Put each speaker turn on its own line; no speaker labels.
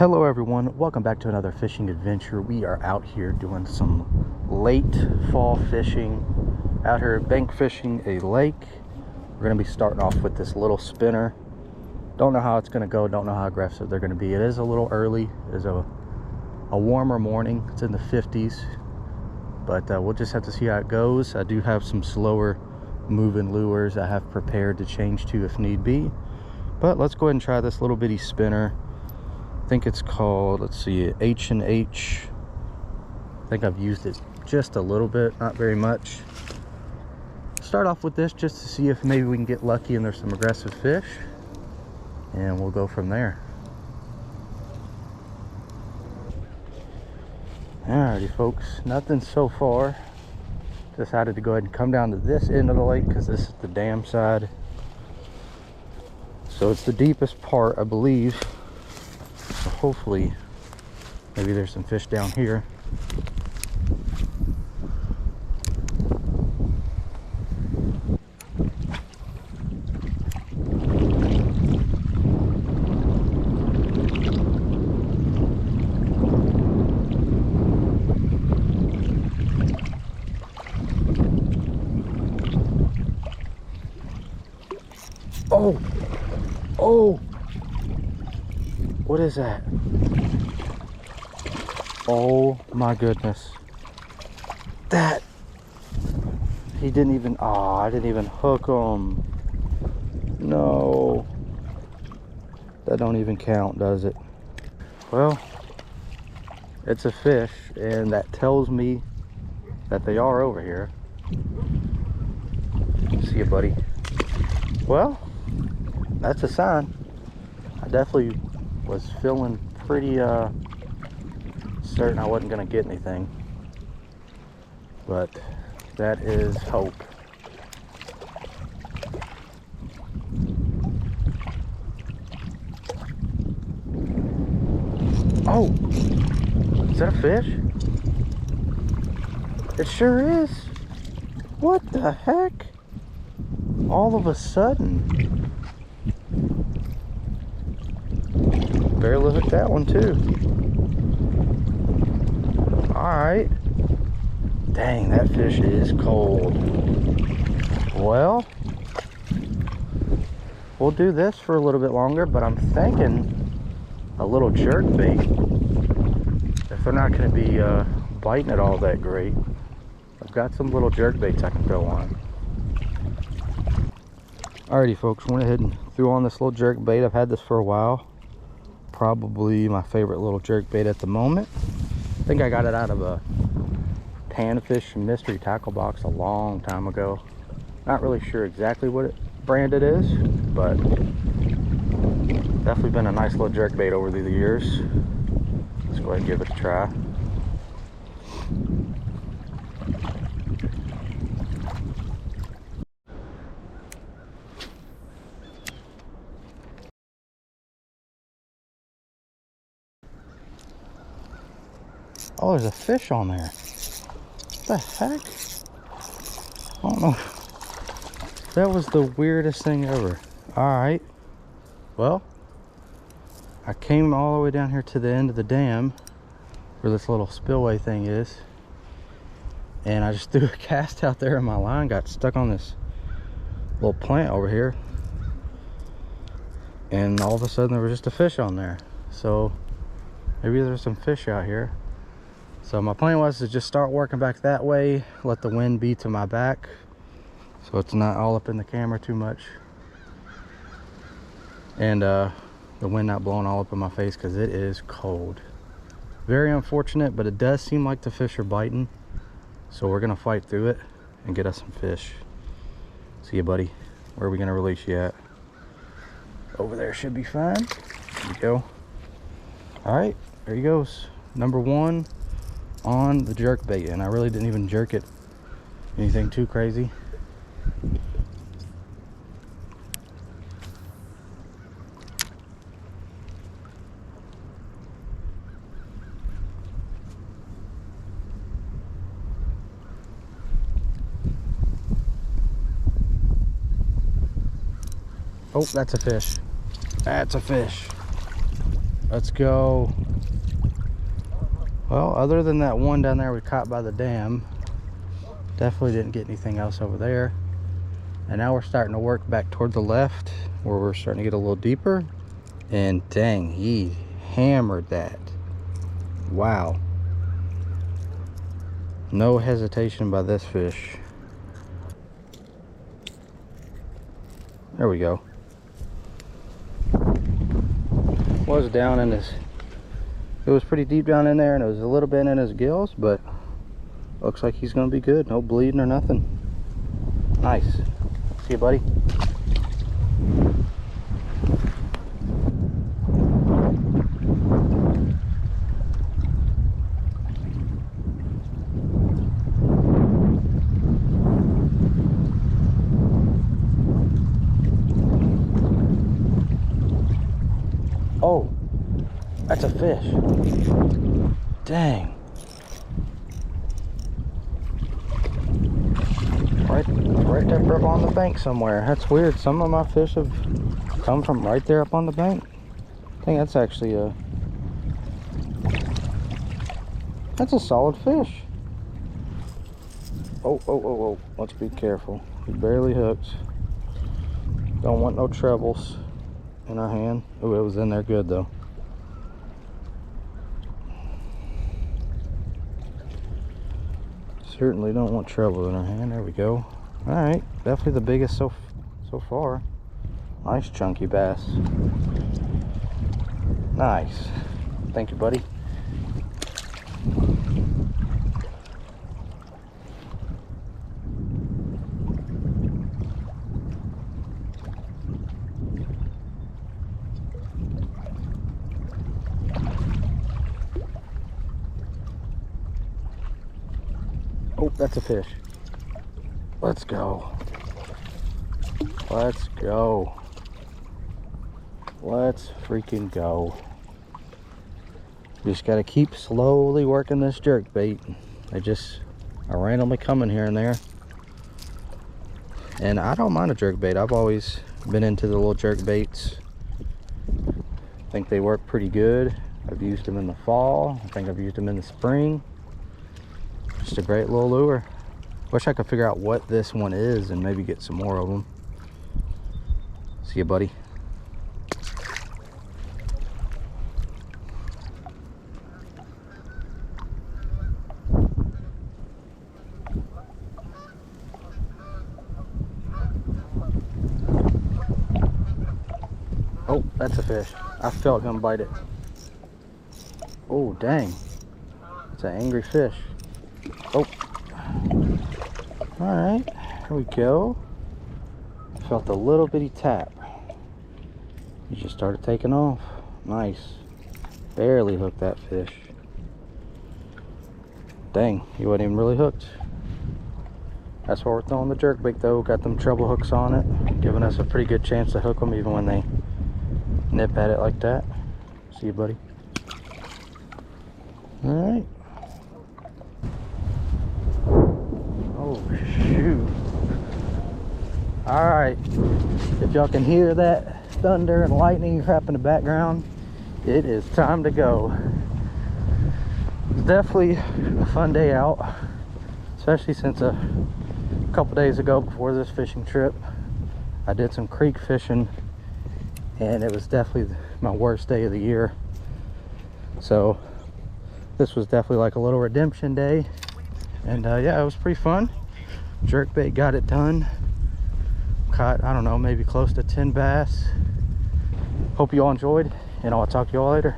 Hello everyone, welcome back to another fishing adventure. We are out here doing some late fall fishing, out here bank fishing a lake. We're going to be starting off with this little spinner. Don't know how it's going to go, don't know how aggressive they're going to be. It is a little early, it is a warmer morning, it's in the 50s, but we'll just have to see how it goes. I do have some slower moving lures I have prepared to change to if need be, but let's go ahead and try this little bitty spinner. I think it's called, let's see, H&H. I think I've used it just a little bit, not very much. Start off with this just to see if maybe we can get lucky and there's some aggressive fish, and we'll go from there. Alrighty folks, nothing so far. Decided to go ahead and come down to this end of the lake because this is the dam side. So it's the deepest part, I believe. So hopefully, maybe there's some fish down here. Oh, what is that? Oh my goodness. That, he didn't even, I didn't even hook him. No, that don't even count, does it? Well, it's a fish, and that tells me that they are over here. See you, buddy. Well, that's a sign. I definitely was feeling pretty certain I wasn't gonna get anything, but that is hope. Oh, is that a fish? It sure is. What the heck? All of a sudden. Barely hooked that one too. Alright. Dang, that fish is cold. Well, we'll do this for a little bit longer, but I'm thinking a little jerk bait. If they're not going to be biting it all that great, I've got some little jerk baits I can throw on. Alrighty folks, went ahead and threw on this little jerk bait. I've had this for a while. Probably my favorite little jerk bait at the moment. I think I got it out of a panfish mystery tackle box a long time ago. Not really sure exactly what brand it is, but definitely been a nice little jerk bait over the years. Let's go ahead and give it a try. Oh, there's a fish on there. What the heck? I don't know. That was the weirdest thing ever. Alright. Well, I came all the way down here to the end of the dam where this little spillway thing is. And I just threw a cast out there and my line got stuck on this little plant over here. And all of a sudden there was just a fish on there. So maybe there's some fish out here. So my plan was to just start working back that way, let the wind be to my back so it's not all up in the camera too much, and the wind not blowing all up in my face because it is cold. Very unfortunate, but it does seem like the fish are biting, so we're gonna fight through it and get us some fish. See you, buddy. Where are we gonna release you at? Over there should be fine. There you go. All right, there he goes. Number one on the jerk bait, and I really didn't even jerk it anything too crazy. Oh, that's a fish. That's a fish. Let's go. Well, other than that one down there we caught by the dam, definitely didn't get anything else over there. And now we're starting to work back toward the left where we're starting to get a little deeper. And dang, he hammered that. Wow. No hesitation by this fish. There we go. Was down in his, it was pretty deep down in there, and it was a little bit in his gills, but looks like he's gonna be good. No bleeding or nothing. Nice. See you, buddy. Oh, that's a fish. Dang. Right there up on the bank somewhere. That's weird. Some of my fish have come from right there up on the bank. I think that's actually that's a solid fish. Oh. Let's be careful. He barely hooked. Don't want no trebles in our hand. Oh, it was in there good though. Certainly don't want treble in our hand. There we go. All right, definitely the biggest so far. Nice chunky bass. Nice. Thank you, buddy. Oh, that's a fish. Let's go. Let's go. Let's freaking go. You just got to keep slowly working this jerk bait. They just are randomly coming here and there. And I don't mind a jerk bait. I've always been into the little jerk baits. I think they work pretty good. I've used them in the fall. I think I've used them in the spring. Just a great little lure. Wish I could figure out what this one is and maybe get some more of them. See you, buddy. Oh, that's a fish. I felt him bite it. Oh, dang. It's an angry fish. Oh. Alright, here we go. Felt a little bitty tap. He just started taking off. Nice. Barely hooked that fish. Dang, he wasn't even really hooked. That's why we're throwing the jerkbait though. Got them treble hooks on it, giving us a pretty good chance to hook them even when they nip at it like that. See you, buddy. Alright. Oh shoot. Alright, if y'all can hear that thunder and lightning crap in the background, it is time to go. It's definitely a fun day out, especially since a couple days ago before this fishing trip I did some creek fishing and it was definitely my worst day of the year. So this was definitely like a little redemption day, and yeah, it was pretty fun. Jerkbait got it done. Caught, I don't know, maybe close to 10 bass. Hope you all enjoyed, and I'll talk to you all later.